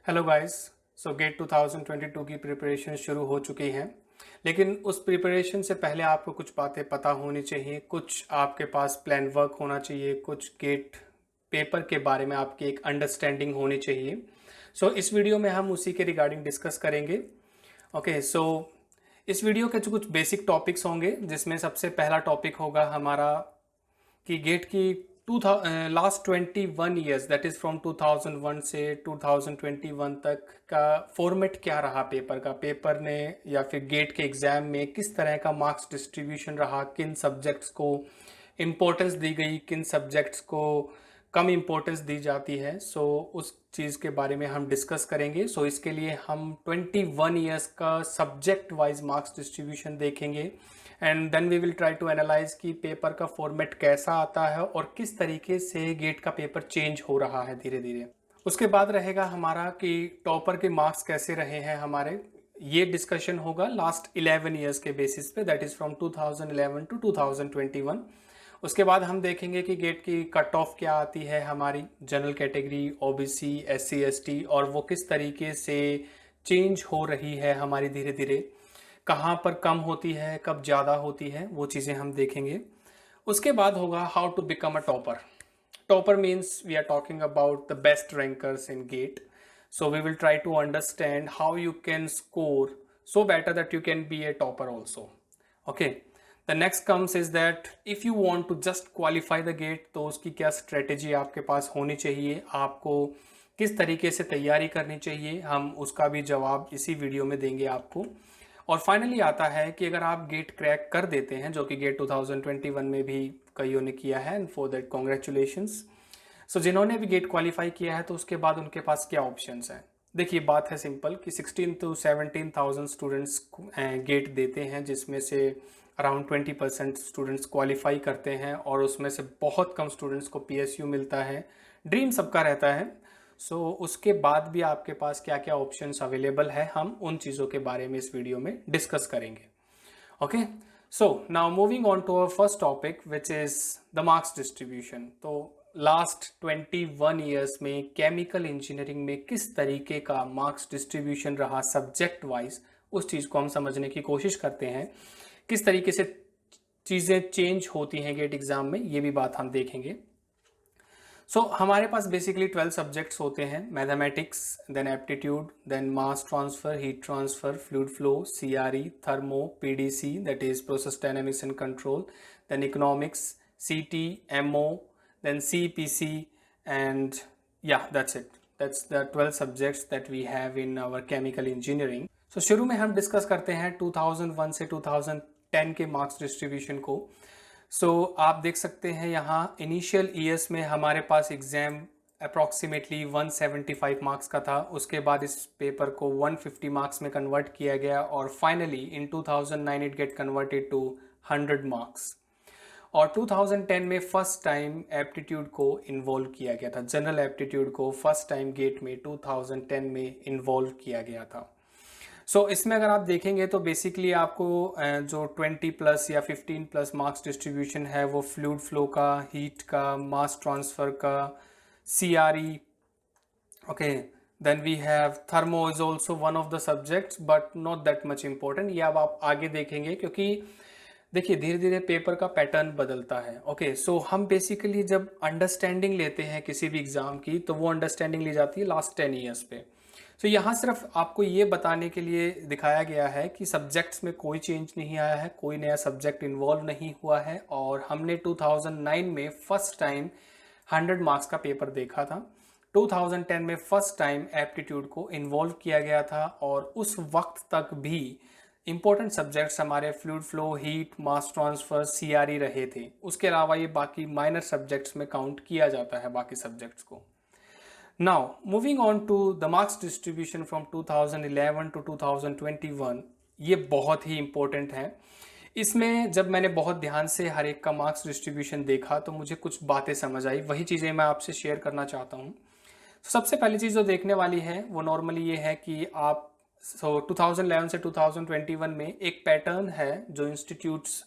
Hello guys. सो gate 2022 की preparation शुरू हो चुकी हैं, लेकिन उस प्रिपरेशन से पहले आपको कुछ बातें पता होनी चाहिए, कुछ आपके पास प्लान वर्क होना चाहिए, कुछ गेट पेपर के बारे में आपकी एक अंडरस्टैंडिंग होनी चाहिए। सो इस वीडियो में हम उसी के रिगार्डिंग डिस्कस करेंगे। ओके, सो इस वीडियो के जो कुछ बेसिक टॉपिक्स होंगे, जिसमें सबसे पहला टॉपिक होगा हमारा कि गेट की last 21 years, that is from 2001 से 2021 तक का फॉर्मेट क्या रहा पेपर का, पेपर ने या फिर गेट के एग्ज़ाम में किस तरह का मार्क्स डिस्ट्रीब्यूशन रहा, किन सब्जेक्ट्स को इम्पोर्टेंस दी गई, किन सब्जेक्ट्स को कम इम्पोर्टेंस दी जाती है। सो उस चीज़ के बारे में हम डिस्कस करेंगे। सो इसके लिए हम 21 ईयर्स का सब्जेक्ट वाइज मार्क्स डिस्ट्रीब्यूशन देखेंगे and then we will try to analyse कि पेपर का फॉर्मेट कैसा आता है और किस तरीके से गेट का पेपर चेंज हो रहा है धीरे धीरे। उसके बाद रहेगा हमारा कि टॉपर के मार्क्स कैसे रहे हैं हमारे। ये डिस्कशन होगा लास्ट 11 ईयर्स के बेसिस पे, दैट इज़ फ्रॉम 2011 टू 2021। उसके बाद हम देखेंगे कि गेट की कट ऑफ क्या आती है हमारी, general category, OBC, SC ST, और वो किस तरीके से चेंज हो रही है हमारी धीरे धीरे, कहाँ पर कम होती है, कब ज़्यादा होती है, वो चीज़ें हम देखेंगे। उसके बाद होगा how to become a topper. Topper means we are talking about the best rankers in GATE. So we will try to understand how you can score so better that you can be a topper also. Okay. The next comes is that if you want to just qualify the gate, तो उसकी क्या strategy आपके पास होनी चाहिए, आपको किस तरीके से तैयारी करनी चाहिए, हम उसका भी जवाब इसी वीडियो में देंगे आपको। और फाइनली आता है कि अगर आप गेट क्रैक कर देते हैं, जो कि गेट 2021 में भी कईयों ने किया है, एंड फॉर दैट कॉन्ग्रेचुलेशंस। सो जिन्होंने भी गेट क्वालिफाई किया है तो उसके बाद उनके पास क्या ऑप्शंस हैं। देखिए, बात है सिंपल कि 16 to 17,000 स्टूडेंट्स गेट देते हैं, जिसमें से अराउंड 20% स्टूडेंट्स क्वालिफाई करते हैं और उसमें से बहुत कम स्टूडेंट्स को पीएसयू मिलता है। ड्रीम सबका रहता है। सो उसके बाद भी आपके पास क्या क्या ऑप्शंस अवेलेबल है, हम उन चीज़ों के बारे में इस वीडियो में डिस्कस करेंगे। Okay, so now moving on to our first topic which is the marks distribution. तो लास्ट 21 ईयर्स में केमिकल इंजीनियरिंग में किस तरीके का मार्क्स डिस्ट्रीब्यूशन रहा सब्जेक्ट वाइज, उस चीज़ को हम समझने की कोशिश करते हैं। किस तरीके से चीज़ें चेंज होती हैं गेट एग्ज़ाम में, ये भी बात हम देखेंगे। सो हमारे पास बेसिकली 12 सब्जेक्ट्स होते हैं, mathematics, then aptitude, then mass transfer, heat transfer, fluid flow, CRE, thermo, PDC that is process dynamics and control, then economics, CT, MO, then CPC, and yeah, that's it. That's the 12 subjects that we have in our chemical engineering. So शुरू में हम discuss करते हैं 2001 से 2010 के marks distribution को। आप देख सकते हैं यहाँ इनिशियल ईयर्स में हमारे पास एग्जाम अप्रॉक्सीमेटली 175 मार्क्स का था। उसके बाद इस पेपर को 150 मार्क्स में कन्वर्ट किया गया और finally in 2009 it get converted to 100 marks. और 2010 में फर्स्ट टाइम एप्टीट्यूड को इन्वॉल्व किया गया था, जनरल एप्टीट्यूड को फर्स्ट टाइम गेट में 2010 में इन्वॉल्व किया गया था। इसमें अगर आप देखेंगे तो बेसिकली आपको जो 20 प्लस या 15 प्लस मार्क्स डिस्ट्रीब्यूशन है वो फ्लूइड फ्लो का, हीट का, मास ट्रांसफर का, CRE, okay, then we have thermo is also one of the subjects but not that much important. ये अब आप आगे देखेंगे क्योंकि देखिए धीरे धीरे पेपर का पैटर्न बदलता है। ओके, हम बेसिकली जब अंडरस्टैंडिंग लेते हैं किसी भी एग्जाम की तो वो अंडरस्टैंडिंग ली जाती है लास्ट 10 ईयर्स पे। यहाँ सिर्फ आपको ये बताने के लिए दिखाया गया है कि सब्जेक्ट्स में कोई चेंज नहीं आया है, कोई नया सब्जेक्ट इन्वॉल्व नहीं हुआ है और हमने 2009 में फर्स्ट टाइम 100 मार्क्स का पेपर देखा था। 2010 में फर्स्ट टाइम एप्टीट्यूड को इन्वॉल्व किया गया था और उस वक्त तक भी इंपॉर्टेंट सब्जेक्ट्स हमारे fluid flow, heat, mass transfer, CRE रहे थे। उसके अलावा ये बाकी माइनर सब्जेक्ट्स में काउंट किया जाता है बाकी सब्जेक्ट्स को। Now moving on to the marks distribution from 2011 to 2021, ये बहुत ही इंपॉर्टेंट है। इसमें जब मैंने बहुत ध्यान से हर एक का मार्क्स डिस्ट्रीब्यूशन देखा तो मुझे कुछ बातें समझ आई, वही चीज़ें मैं आपसे शेयर करना चाहता हूँ। सबसे पहली चीज़ जो देखने वाली है वो नॉर्मली ये है कि आप 2011 से 2021 में एक पैटर्न है जो इंस्टीट्यूट्स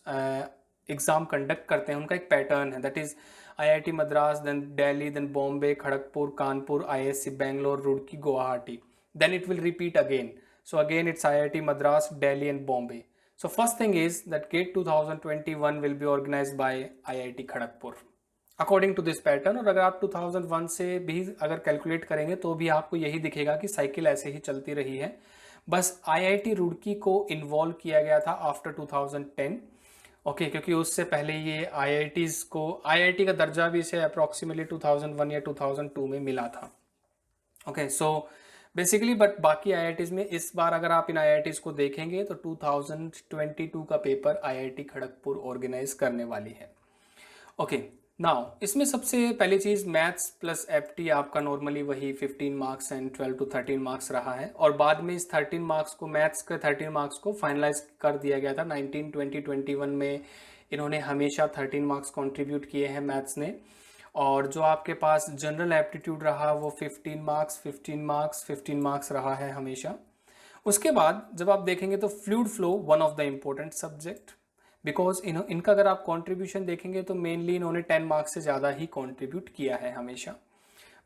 एग्ज़ाम कंडक्ट करते हैं, उनका एक पैटर्न है, that is IIT Madras, then Delhi, then Bombay, Kharagpur, Kanpur, ISC Bangalore, Roorkee, Guwahati. Then it will repeat again. So again it's IIT Madras, Delhi and Bombay. So first thing is that GATE 2021 will be organized by IIT Kharagpur according to this pattern. और अगर आप 2001 से भी अगर calculate करेंगे तो भी आपको यही दिखेगा कि साइकिल ऐसे ही चलती रही है। बस IIT रुड़की को इन्वॉल्व किया गया था आफ्टर 2010, ओके, क्योंकि उससे पहले ये IITs को IIT का दर्जा भी इसे अप्रोक्सीमेटली 2001 या 2002 में मिला था। ओके, सो बेसिकली बट बाकी IITs में इस बार अगर आप इन IITs को देखेंगे तो 2022 का पेपर IIT खड़गपुर ऑर्गेनाइज करने वाली है। ओके, नाउ इसमें सबसे पहली चीज़ मैथ्स प्लस FT आपका नॉर्मली वही 15 मार्क्स एंड 12 to 13 मार्क्स रहा है, और बाद में इस 13 मार्क्स को मैथ्स के 13 मार्क्स को फाइनलाइज कर दिया गया था 19, 20, 21 में। इन्होंने हमेशा 13 मार्क्स कंट्रीब्यूट किए हैं मैथ्स ने, और जो आपके पास जनरल एप्टीट्यूड रहा वो 15 मार्क्स 15 मार्क्स 15 मार्क्स रहा है हमेशा। उसके बाद जब आप देखेंगे तो fluid flow one of the important subject, because इनका अगर आप कंट्रीब्यूशन देखेंगे तो मेनली इन्होंने 10 मार्क्स से ज़्यादा ही कंट्रीब्यूट किया है हमेशा।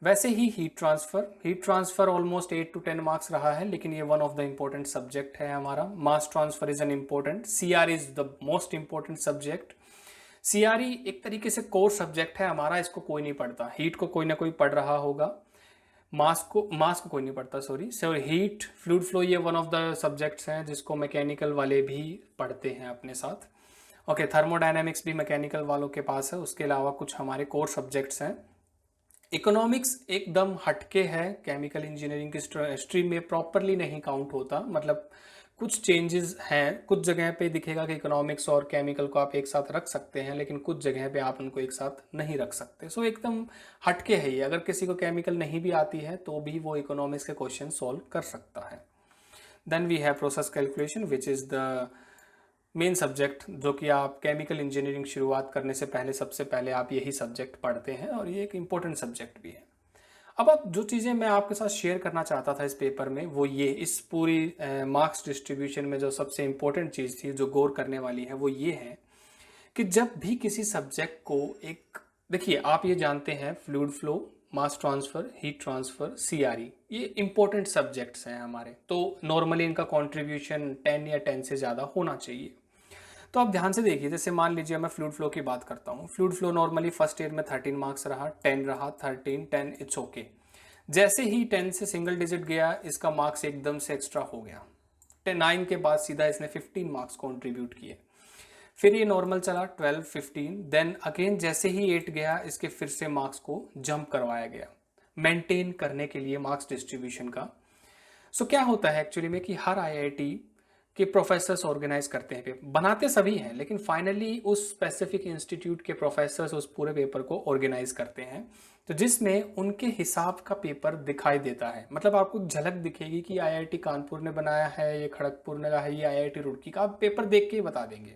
वैसे ही heat transfer almost 8 to 10 marks रहा है, लेकिन ये one of the important subject है हमारा। Mass transfer is an important, CR is the most important subject. CRE एक तरीके से कोर सब्जेक्ट है हमारा, इसको कोई नहीं पढ़ता। हीट को कोई ना कोई पढ़ रहा होगा, मास को कोई नहीं पढ़ता, sorry. So heat, fluid flow, ये वन ऑफ द सब्जेक्ट्स हैं जिसको मैकेनिकल वाले भी पढ़ते हैं अपने साथ। ओके, थर्मोडायनेमिक्स भी मैकेनिकल वालों के पास है। उसके अलावा कुछ हमारे कोर सब्जेक्ट्स हैं। इकोनॉमिक्स एकदम हटके है, केमिकल इंजीनियरिंग की स्ट्रीम में प्रॉपरली नहीं काउंट होता, मतलब कुछ चेंजेस हैं। कुछ जगह पे दिखेगा कि इकोनॉमिक्स और केमिकल को आप एक साथ रख सकते हैं, लेकिन कुछ जगह पे आप उनको एक साथ नहीं रख सकते। सो एकदम हटके है ये। अगर किसी को केमिकल नहीं भी आती है तो भी वो इकोनॉमिक्स के क्वेश्चन सॉल्व कर सकता है। Then we have process calculation which is the main subject, जो कि आप केमिकल इंजीनियरिंग शुरुआत करने से पहले सबसे पहले आप यही सब्जेक्ट पढ़ते हैं, और ये एक इम्पोर्टेंट सब्जेक्ट भी है। अब जो चीज़ें मैं आपके साथ शेयर करना चाहता था इस पेपर में वो ये, इस पूरी मार्क्स डिस्ट्रीब्यूशन में जो सबसे इम्पोर्टेंट चीज़ थी जो गौर करने वाली है वो ये है कि जब भी किसी सब्जेक्ट को एक, देखिए आप ये जानते हैं फ्लूइड फ्लो, मास ट्रांसफ़र, हीट ट्रांसफ़र, CRE, ये इंपॉर्टेंट सब्जेक्ट्स हैं हमारे, तो नॉर्मली इनका कंट्रीब्यूशन 10 या 10 से ज़्यादा होना चाहिए। तो आप ध्यान से देखिए, जैसे मान लीजिए मैं फ्लूइड फ्लो की बात करता हूँ। Fluid flow normally first year में 13 मार्क्स रहा, 10 रहा, 13, 10, इट्स ओके। जैसे ही 10 से सिंगल डिजिट गया, इसका मार्क्स एकदम से एक्स्ट्रा हो गया। 9 के बाद सीधा इसने 15 मार्क्स कॉन्ट्रीब्यूट किए। फिर ये नॉर्मल चला 12, 15, देन अगेन जैसे ही 8 गया, इसके फिर से मार्क्स को जंप करवाया गया मेंटेन करने के लिए मार्क्स डिस्ट्रीब्यूशन का। सो क्या होता है एक्चुअली में कि हर IIT के प्रोफेसर्स ऑर्गेनाइज करते हैं, बनाते सभी हैं, लेकिन फाइनली उस स्पेसिफिक इंस्टीट्यूट के प्रोफेसर्स उस पूरे पेपर को ऑर्गेनाइज करते हैं, तो जिसमें उनके हिसाब का पेपर दिखाई देता है। मतलब आपको झलक दिखेगी कि IIT कानपुर ने बनाया है, ये खड़गपुर ने है, ये IIT रुड़की का, आप पेपर देख के ही बता देंगे,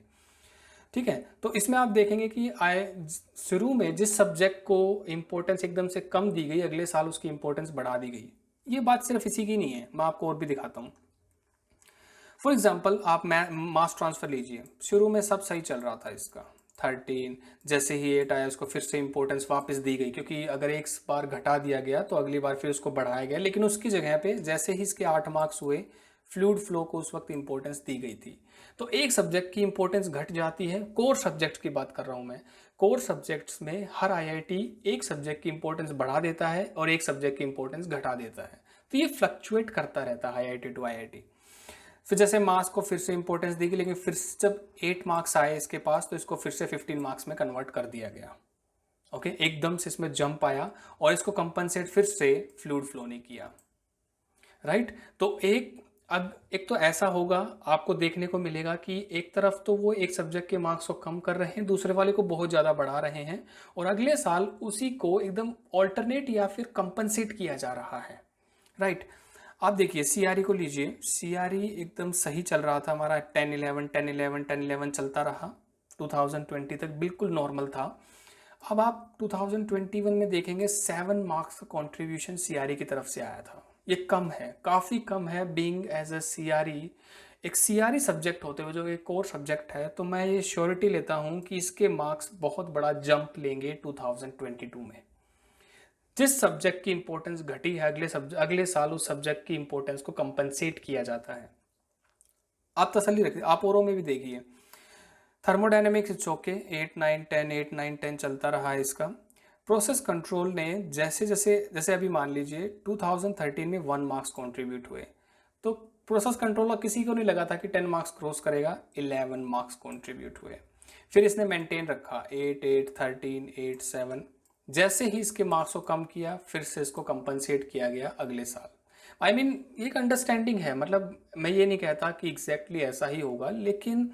ठीक है। तो इसमें आप देखेंगे कि शुरू में जिस सब्जेक्ट को इम्पोर्टेंस एकदम से कम दी गई, अगले साल उसकी इम्पोर्टेंस बढ़ा दी गई। ये बात सिर्फ इसी की नहीं है, मैं आपको और भी दिखाता हूँ। फॉर एग्जाम्पल आप मास ट्रांसफ़र लीजिए, शुरू में सब सही चल रहा था इसका 13, जैसे ही 8 आया उसको फिर से इंपॉर्टेंस वापस दी गई, क्योंकि अगर एक बार घटा दिया गया तो अगली बार फिर उसको बढ़ाया गया, लेकिन उसकी जगह पे जैसे ही इसके 8 मार्क्स हुए, फ्लूइड फ्लो को उस वक्त इंपॉर्टेंस दी गई थी। तो एक सब्जेक्ट की इंपॉर्टेंस घट जाती है। कोर सब्जेक्ट्स की बात कर रहा हूँ मैं। कोर सब्जेक्ट्स में हर IIT एक सब्जेक्ट की इंपॉर्टेंस बढ़ा देता है और एक सब्जेक्ट की इंपॉर्टेंस घटा देता है, तो ये फ्लक्चुएट करता रहता है IIT टू IIT। फिर जैसे मार्क्स को फिर से इंपॉर्टेंस दी गई, लेकिन फिर जब 8 मार्क्स आए इसके पास तो इसको फिर से 15 मार्क्स में कन्वर्ट कर दिया गया। ओके, एकदम से इसमें जंप आया और इसको कंपनसेट फिर से फ्लूइड फ्लो ने किया, राइट। तो एक तो ऐसा होगा, आपको देखने को मिलेगा कि एक तरफ तो वो एक सब्जेक्ट के मार्क्स को कम कर रहे हैं, दूसरे वाले को बहुत ज़्यादा बढ़ा रहे हैं, और अगले साल उसी को एकदम ऑल्टरनेट या फिर कंपनसेट किया जा रहा है, राइट। आप देखिए CRE को लीजिए, CRE एकदम सही चल रहा था हमारा, 10, 11, 10, 11, 10, 11 चलता रहा 2020 तक, बिल्कुल नॉर्मल था। अब आप 2021 में देखेंगे 7 मार्क्स का कॉन्ट्रीब्यूशन CRE की तरफ से आया था। ये कम है, काफ़ी कम है, बीइंग एज अ CRE एक सीआरई सब्जेक्ट होते हुए जो एक कोर सब्जेक्ट है, तो मैं ये श्योरिटी लेता हूँ कि इसके मार्क्स बहुत बड़ा जंप लेंगे 2022 में। जिस सब्जेक्ट की इंपॉर्टेंस घटी है, अगले साल उस सब्जेक्ट की इंपॉर्टेंस को कंपनसेट किया जाता है। आप तसल्ली रखिए, आप औरों में भी देखिए, थर्मोडायनेमिक्स चौके 8 9 10 8 9 10 चलता रहा है इसका। प्रोसेस कंट्रोल ने जैसे जैसे जैसे अभी मान लीजिए 2013 में 1 मार्क्स कंट्रीब्यूट हुए, तो प्रोसेस कंट्रोल का किसी को नहीं लगा था कि 10 मार्क्स क्रॉस करेगा, 11 मार्क्स कंट्रीब्यूट हुए। फिर इसने मेंटेन रखा 8 8 13 8 7। जैसे ही इसके मार्क्स को कम किया, फिर से इसको कंपनसेट किया गया अगले साल। आई मीन एक अंडरस्टैंडिंग है, मतलब मैं ये नहीं कहता कि एग्जैक्टली ऐसा ही होगा, लेकिन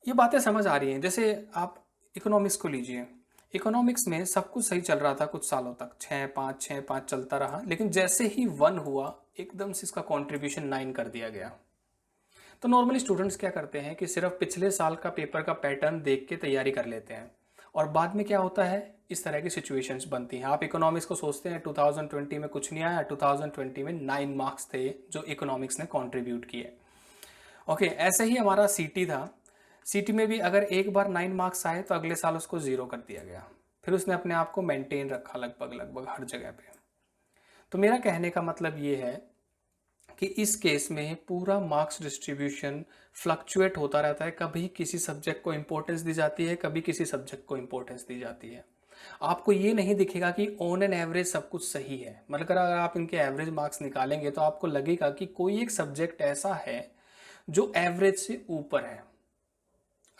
ये बातें समझ आ रही हैं। जैसे आप इकोनॉमिक्स को लीजिए, इकोनॉमिक्स में सब कुछ सही चल रहा था कुछ सालों तक, 6 5 चलता रहा, लेकिन जैसे ही 1 हुआ एकदम से इसका कंट्रीब्यूशन 9 कर दिया गया। तो नॉर्मली स्टूडेंट्स क्या करते हैं कि सिर्फ पिछले साल का पेपर का पैटर्न देख के तैयारी कर लेते हैं, और बाद में क्या होता है, इस तरह की सिचुएशंस बनती हैं। आप इकोनॉमिक्स को सोचते हैं 2020 में कुछ नहीं आया, 2020 में 9 मार्क्स थे जो इकोनॉमिक्स ने कंट्रीब्यूट किए। ओके, ऐसे ही हमारा सीटी था। सीटी में भी अगर एक बार 9 मार्क्स आए तो अगले साल उसको 0 कर दिया गया, फिर उसने अपने आप को मेंटेन रखा लगभग लगभग हर जगह पे। तो मेरा कहने का मतलब ये है कि इस केस में पूरा मार्क्स डिस्ट्रीब्यूशन फ्लक्चुएट होता रहता है। कभी किसी सब्जेक्ट को इंपॉर्टेंस दी जाती है, कभी किसी सब्जेक्ट को इंपॉर्टेंस दी जाती है। आपको ये नहीं दिखेगा कि ऑन एन एवरेज सब कुछ सही है, मतलब अगर आप इनके एवरेज मार्क्स निकालेंगे तो आपको लगेगा कि कोई एक सब्जेक्ट ऐसा है जो एवरेज से ऊपर है।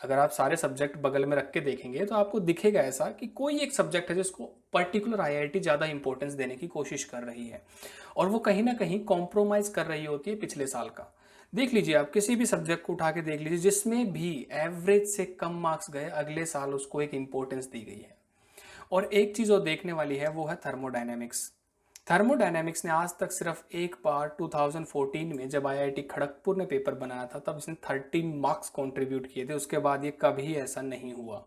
अगर आप सारे सब्जेक्ट बगल में रख के देखेंगे तो आपको दिखेगा ऐसा कि कोई एक सब्जेक्ट है जिसको पर्टिकुलर आईआईटी ज़्यादा इंपॉर्टेंस देने की कोशिश कर रही है, और वो कहीं ना कहीं कॉम्प्रोमाइज़ कर रही होती है पिछले साल का। देख लीजिए, आप किसी भी सब्जेक्ट को उठा के देख लीजिए, जिसमें भी एवरेज से कम मार्क्स गए अगले साल उसको एक इंपॉर्टेंस दी गई है। और एक चीज़ और देखने वाली है, वो है थर्मोडायनेमिक्स। थर्मोडायनेमिक्स ने आज तक सिर्फ एक बार 2014 में जब आईआईटी खड़गपुर ने पेपर बनाया था तब इसने 13 मार्क्स कंट्रीब्यूट किए थे, उसके बाद ये कभी ऐसा नहीं हुआ।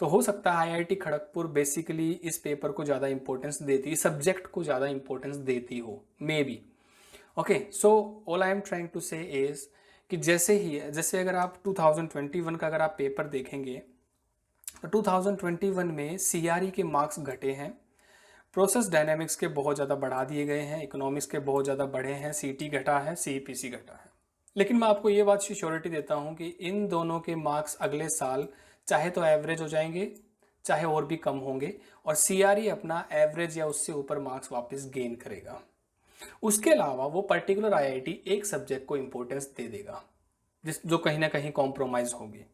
तो हो सकता है आईआईटी खड़गपुर बेसिकली इस पेपर को ज़्यादा इंपॉर्टेंस देती, इस सब्जेक्ट को ज़्यादा इंपॉर्टेंस देती हो, maybe. Okay, so all I am trying to say is कि जैसे अगर आप 2021 का अगर आप पेपर देखेंगे तो 2021 में सीआरई के मार्क्स घटे हैं, प्रोसेस डायनेमिक्स के बहुत ज़्यादा बढ़ा दिए गए हैं, इकोनॉमिक्स के बहुत ज़्यादा बढ़े हैं, सीटी घटा है, सीईपीसी घटा है। लेकिन मैं आपको ये बात की श्योरिटी देता हूँ कि इन दोनों के मार्क्स अगले साल चाहे तो एवरेज हो जाएंगे, चाहे और भी कम होंगे, और सीआरई अपना एवरेज या उससे ऊपर मार्क्स वापस गेन करेगा। उसके अलावा वो पर्टिकुलर आईआईटी एक सब्जेक्ट को इंपॉर्टेंस दे देगा जो कहीं ना कहीं कॉम्प्रोमाइज़ होगी।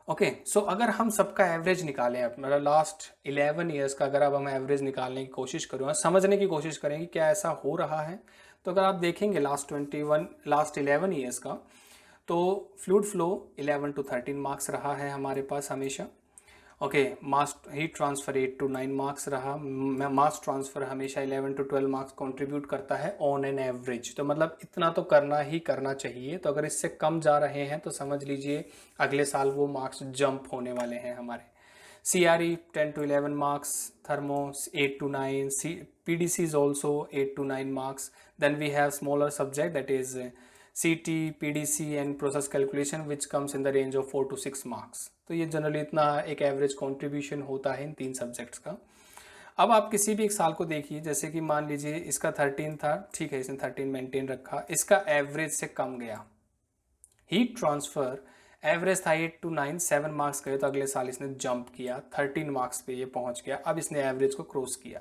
ओके, सो अगर हम सबका एवरेज निकालें, मतलब लास्ट 11 ईयर्स का अगर अब हम एवरेज निकालने की कोशिश करें और समझने की कोशिश करें कि क्या ऐसा हो रहा है, तो अगर आप देखेंगे लास्ट 11 ईयर्स का, तो फ्लूइड फ्लो 11 to 13 मार्क्स रहा है हमारे पास हमेशा। Okay, mass heat transfer 8 to 9 marks रहा। मास ट्रांसफर हमेशा 11 to 12 मार्क्स कंट्रीब्यूट करता है ऑन एन एवरेज, तो मतलब इतना तो करना ही करना चाहिए। तो अगर इससे कम जा रहे हैं तो समझ लीजिए अगले साल वो मार्क्स जंप होने वाले हैं हमारे। CRE 10 to 11 marks, thermo 8 to 9, PDC is also 8 to 9 marks. Then we have smaller subject that is CT, PDC and process calculation which comes in the range of 4 to 6 marks. तो ये generally इतना एक average contribution होता है इन 3 subjects का। अब आप किसी भी एक साल को देखिए, जैसे कि मान लीजिए इसका 13 था, ठीक है, इसने 13 मेंटेन रखा, इसका एवरेज से कम गया। हीट ट्रांसफर एवरेज था 8 to 9, 7 मार्क्स गए, तो अगले साल इसने जंप किया 13 मार्क्स पे ये पहुंच गया, अब इसने एवरेज को क्रॉस किया।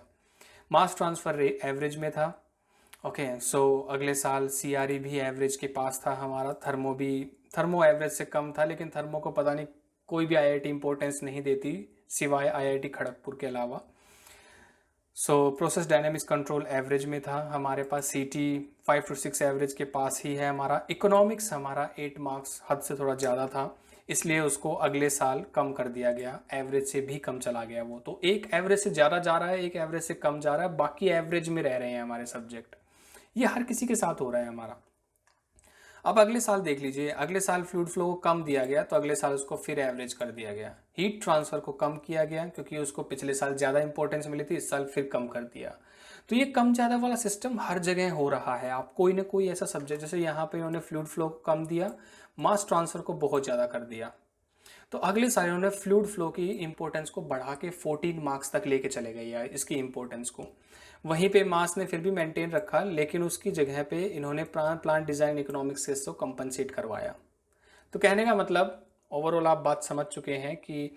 मास ट्रांसफर एवरेज में था। ओके, सो अगले साल सीआरई भी एवरेज के पास था हमारा, थर्मो एवरेज से कम था, लेकिन थर्मो को पता नहीं कोई भी आईआईटी इंपॉर्टेंस नहीं देती सिवाय आईआईटी खड़गपुर के अलावा। So process dynamics control average में था हमारे पास, सीटी 5 to 6 एवरेज के पास ही है हमारा। इकोनॉमिक्स हमारा 8 मार्क्स हद से थोड़ा ज़्यादा था, इसलिए उसको अगले साल कम कर दिया गया, एवरेज से भी कम चला गया वो। तो एक एवरेज से ज़्यादा जा रहा है, एक एवरेज से कम जा रहा है, बाकी एवरेज में रह रहे हैं हमारे सब्जेक्ट। ये हर किसी के साथ हो रहा है हमारा। अब अगले साल देख लीजिए, अगले साल फ्लूइड फ्लो को कम दिया गया तो अगले साल उसको फिर एवरेज कर दिया गया। हीट ट्रांसफर को कम किया गया क्योंकि उसको पिछले साल ज़्यादा इंपॉर्टेंस मिली थी, इस साल फिर कम कर दिया। तो ये कम ज़्यादा वाला सिस्टम हर जगह हो रहा है। आप कोई ना कोई ऐसा सब्जेक्ट, जैसे यहाँ पे इन्होंने फ्लूइड फ्लो को कम दिया, मास ट्रांसफर को बहुत ज़्यादा कर दिया, तो अगले साल इन्होंने फ्लूइड फ्लो की इंपॉर्टेंस को बढ़ा के 14 मार्क्स तक लेके चले गए यार इसकी इंपॉर्टेंस को। वहीं पे मास ने फिर भी मेंटेन रखा, लेकिन उसकी जगह पे इन्होंने प्लांट डिज़ाइन इकोनॉमिक्स से इसको कंपनसेट करवाया। तो कहने का मतलब ओवरऑल आप बात समझ चुके हैं कि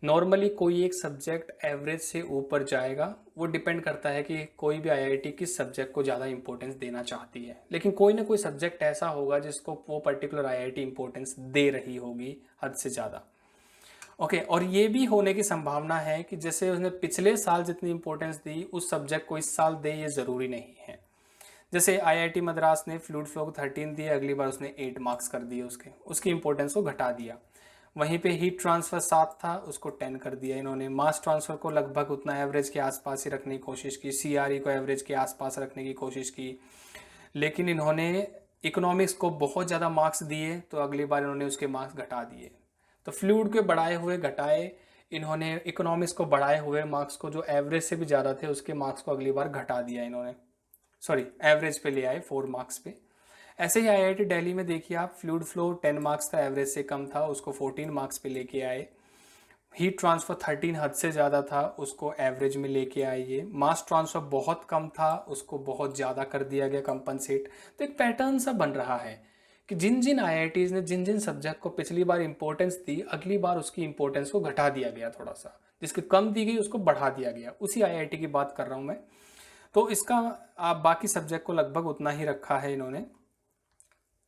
नॉर्मली कोई एक सब्जेक्ट एवरेज से ऊपर जाएगा, वो डिपेंड करता है कि कोई भी आईआईटी किस सब्जेक्ट को ज़्यादा इंपॉर्टेंस देना चाहती है, लेकिन कोई ना कोई सब्जेक्ट ऐसा होगा जिसको वो पर्टिकुलर आईआईटी इंपॉर्टेंस दे रही होगी हद से ज़्यादा। ओके, और ये भी होने की संभावना है कि जैसे उसने पिछले साल जितनी इंपॉर्टेंस दी उस सब्जेक्ट को इस साल दे, ये ज़रूरी नहीं है। जैसे आईआईटी मद्रास ने फ्लूइड फ्लो को 13 दिए, अगली बार उसने 8 मार्क्स कर दिए, उसकी इंपॉर्टेंस को घटा दिया। वहीं पे हीट ट्रांसफ़र 7 था, उसको 10 कर दिया इन्होंने। मास ट्रांसफ़र को लगभग उतना एवरेज के आसपास ही रखने की कोशिश की, सीआरई को एवरेज के आसपास रखने की कोशिश की, लेकिन इन्होंने इकोनॉमिक्स को बहुत ज़्यादा मार्क्स दिए, तो अगली बार इन्होंने उसके मार्क्स घटा दिए। तो फ्लूइड के बढ़ाए हुए घटाए इन्होंने, इकोनॉमिक्स को बढ़ाए हुए मार्क्स को जो एवरेज से भी ज़्यादा थे उसके मार्क्स को अगली बार घटा दिया इन्होंने, सॉरी एवरेज पे ले आए 4 मार्क्स पे। ऐसे ही आईआईटी दिल्ली में देखिए आप, फ्लूइड फ्लो 10 मार्क्स था, एवरेज से कम था, उसको 14 मार्क्स पे लेके आए। हीट ट्रांसफ़र 13 हद से ज़्यादा था, उसको एवरेज में लेके आइए। मास ट्रांसफ़र बहुत कम था, उसको बहुत ज़्यादा कर दिया गया कंपनसेट। तो एक पैटर्न सा बन रहा है कि जिन जिन आईआईटीज़ ने जिन जिन सब्जेक्ट को पिछली बार इंपॉर्टेंस दी, अगली बार उसकी इंपॉर्टेंस को घटा दिया गया थोड़ा सा, जिसकी कम दी गई उसको बढ़ा दिया गया। उसी आईआईटी की बात कर रहा हूँ मैं। तो इसका आप बाकी सब्जेक्ट को लगभग उतना ही रखा है इन्होंने।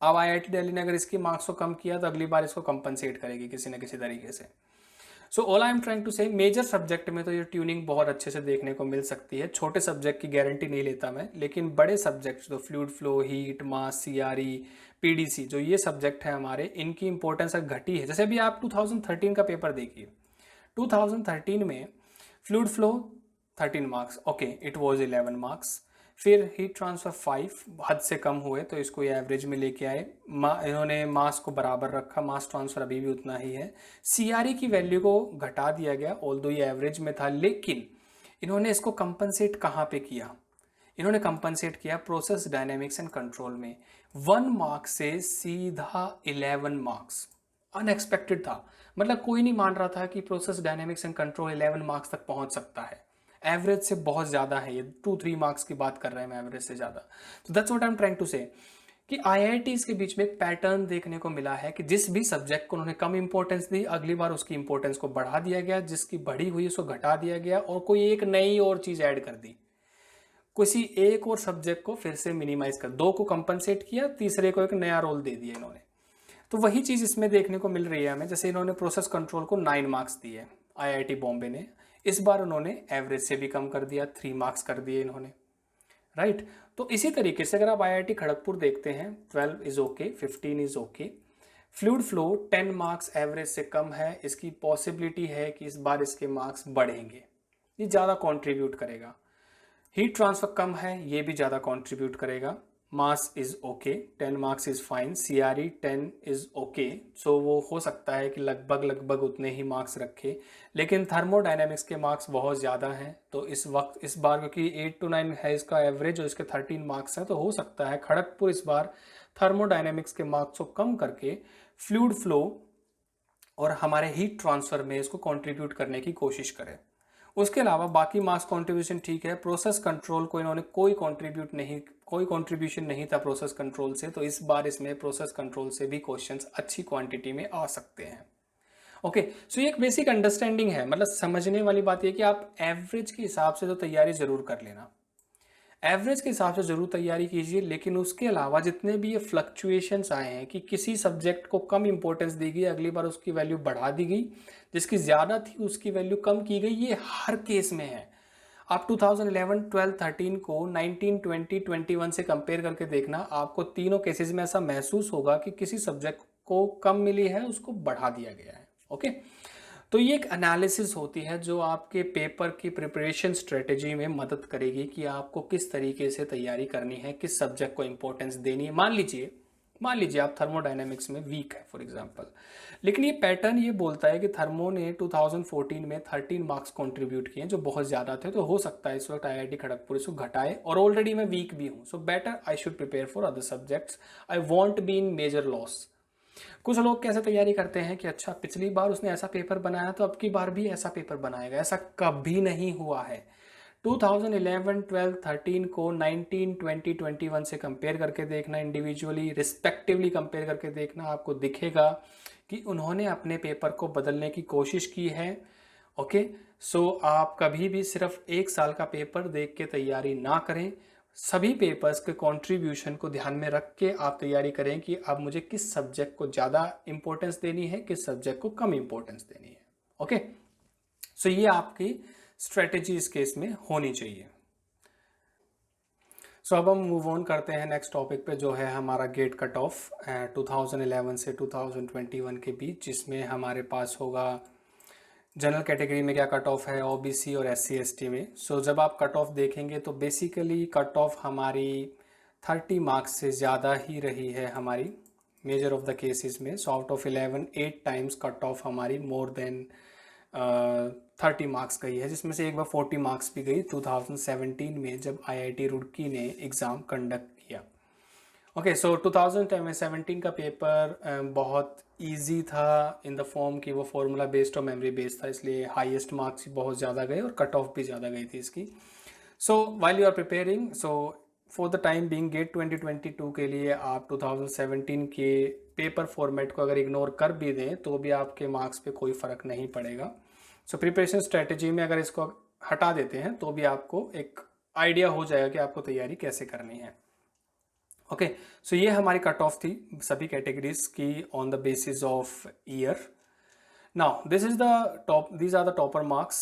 अब आईआईटी दिल्ली ने अगर इसकी मार्क्स को कम किया तो अगली बार इसको कंपनसेट करेगी किसी न किसी तरीके से। So all I am trying to say, major subject में तो ये ट्यूनिंग बहुत अच्छे से देखने को मिल सकती है। छोटे सब्जेक्ट की गारंटी नहीं लेता मैं, लेकिन बड़े सब्जेक्ट जो फ्लूइड फ्लो, हीट, मास, सीआरई, पीडीसी, जो ये सब्जेक्ट है हमारे, इनकी इंपॉर्टेंस घटी है। जैसे अभी आप 2013 का पेपर देखिए, 2013 में fluid flow 13 marks, okay it was 11 marks. फिर हीट ट्रांसफर 5 हद से कम हुए तो इसको ये एवरेज में लेके आए। इन्होंने मास को बराबर रखा, मास ट्रांसफर अभी भी उतना ही है। सीआरई की वैल्यू को घटा दिया गया, ऑल्दो ये एवरेज में था, लेकिन इन्होंने इसको कंपनसेट कहाँ पे किया? इन्होंने कंपनसेट किया प्रोसेस डायनेमिक्स एंड कंट्रोल में। 1 मार्क्स से सीधा 11 मार्क्स, अनएक्सपेक्टेड था। मतलब कोई नहीं मान रहा था कि process dynamics and control 11 marks तक पहुंच सकता है। एवरेज से बहुत ज़्यादा है ये, 2-3 मार्क्स की बात कर रहे हैं हम एवरेज से ज़्यादा। तो that's what I am trying to say कि आईआईटीज़ के बीच में एक पैटर्न देखने को मिला है कि जिस भी सब्जेक्ट को उन्होंने कम इंपॉर्टेंस दी, अगली बार उसकी इंपॉर्टेंस को बढ़ा दिया गया, जिसकी बढ़ी हुई उसको घटा दिया गया, और कोई एक नई और चीज़ ऐड कर दी। किसी एक और सब्जेक्ट को फिर से मिनिमाइज कर, 2 को कंपनसेट किया, तीसरे को एक नया रोल दे दिया इन्होंने। तो वही चीज़ इसमें देखने को मिल रही है हमें। जैसे इन्होंने प्रोसेस कंट्रोल को 9 मार्क्स दिए आईआईटी बॉम्बे ने, इस बार उन्होंने एवरेज से भी कम कर दिया, 3 मार्क्स कर दिए इन्होंने, राइट। तो इसी तरीके से अगर आप आईआईटी खड़गपुर देखते हैं, 12 is okay, 15 is okay. Fluid flow 10 marks average से कम है, इसकी पॉसिबिलिटी है कि इस बार इसके मार्क्स बढ़ेंगे, ये ज़्यादा कॉन्ट्रीब्यूट करेगा। हीट ट्रांसफर कम है, ये भी ज़्यादा कॉन्ट्रीब्यूट करेगा। Mass is okay, 10 marks is fine. CRE 10 is okay, so वो हो सकता है कि लगभग उतने ही मार्क्स रखे, लेकिन थर्मोडायनेमिक्स के मार्क्स बहुत ज़्यादा हैं। तो इस बार क्योंकि 8 to 9 है इसका एवरेज और इसके 13 मार्क्स हैं, तो हो सकता है खड़गपुर इस बार थर्मोडायनेमिक्स के मार्क्स को कम करके फ्लूइड फ्लो और हमारे हीट ट्रांसफर में इसको कंट्रीब्यूट करने की कोशिश करें। उसके अलावा बाकी मार्क्स कंट्रीब्यूशन ठीक है। प्रोसेस कंट्रोल को इन्होंने कोई कंट्रीब्यूशन नहीं था प्रोसेस कंट्रोल से, तो इस बार इसमें प्रोसेस कंट्रोल से भी क्वेश्चंस अच्छी क्वांटिटी में आ सकते हैं। ओके, सो ये एक बेसिक अंडरस्टैंडिंग है, मतलब समझने वाली बात ये कि आप एवरेज के हिसाब से तो तैयारी जरूर कर लेना, एवरेज के हिसाब से ज़रूर तैयारी कीजिए, लेकिन उसके अलावा जितने भी ये फ्लक्चुएशंस आए हैं कि किसी सब्जेक्ट को कम इंपॉर्टेंस दी गई, अगली बार उसकी वैल्यू बढ़ा दी गई, जिसकी ज़्यादा थी उसकी वैल्यू कम की गई, ये हर केस में है। आप 2011, 12, 13 को 19, 20, 21 से कंपेयर करके देखना, आपको तीनों केसेस में ऐसा महसूस होगा कि किसी सब्जेक्ट को कम मिली है, उसको बढ़ा दिया गया है। ओके, तो ये एक एनालिसिस होती है जो आपके पेपर की प्रिपरेशन स्ट्रेटेजी में मदद करेगी कि आपको किस तरीके से तैयारी करनी है, किस सब्जेक्ट को इंपॉर्टेंस देनी है। मान लीजिए मान लीजिए आप थर्मोडायनेमिक्स में वीक है फॉर एग्जांपल, लेकिन ये पैटर्न ये बोलता है कि थर्मो ने 2014 में 13 मार्क्स कंट्रीब्यूट किए जो बहुत ज़्यादा थे, तो हो सकता है इस वक्त आईआईटी खड़गपुर इसको घटाए, और ऑलरेडी मैं वीक भी हूँ, so better I should prepare for other subjects, I won't be in major loss. कुछ लोग कैसे तैयारी करते हैं कि अच्छा पिछली बार उसने ऐसा पेपर बनाया तो अब की बार भी ऐसा पेपर बनाएगा, ऐसा कभी नहीं हुआ है। 2011, 12, 13 को 19, 20, 21 से कंपेयर करके देखना, इंडिविजुअली रिस्पेक्टिवली कंपेयर करके देखना, आपको दिखेगा कि उन्होंने अपने पेपर को बदलने की कोशिश की है। ओके, सो आप कभी भी सिर्फ एक साल का पेपर देख के तैयारी ना करें, सभी पेपर्स के कंट्रीब्यूशन को ध्यान में रख के आप तैयारी करें कि अब मुझे किस सब्जेक्ट को ज़्यादा इंपॉर्टेंस देनी है, किस सब्जेक्ट को कम इंपॉर्टेंस देनी है। ओके, सो ये आपकी स्ट्रेटेजी इस केस में होनी चाहिए। सो अब हम मूव ऑन करते हैं नेक्स्ट टॉपिक पे, जो है हमारा गेट कट ऑफ 2011 से 2021 के बीच, जिसमें हमारे पास होगा जनरल कैटेगरी में क्या कट ऑफ है, ओबीसी और एससी एसटी में। सो जब आप कट ऑफ देखेंगे तो बेसिकली कट ऑफ हमारी 30 मार्क्स से ज़्यादा ही रही है हमारी मेजर ऑफ द केसेस में। So out of 11 8 times cut off हमारी मोर देन 30 मार्क्स गई है, जिसमें से एक बार 40 मार्क्स भी गई 2017 में जब आईआईटी रुड़की ने एग्ज़ाम कंडक्ट किया। ओके, सो 2017 का पेपर बहुत इजी था इन द फॉर्म कि वो फॉर्मूला बेस्ड और मेमोरी बेस्ड था, इसलिए हाईएस्ट मार्क्स बहुत ज़्यादा गए और कट ऑफ भी ज़्यादा गई थी इसकी। So while you are preparing, so for the time being GATE 2022 के लिए आप 2017 के पेपर फॉर्मेट को अगर इग्नोर कर भी दें तो भी आपके मार्क्स पे कोई फ़र्क नहीं पड़ेगा। सो प्रिपरेशन स्ट्रेटजी में अगर इसको हटा देते हैं तो भी आपको एक आइडिया हो जाएगा कि आपको तैयारी कैसे करनी है। ओके, सो ये हमारी कट ऑफ थी सभी कैटेगरीज की on the basis of year. Now this is the top, these are the topper marks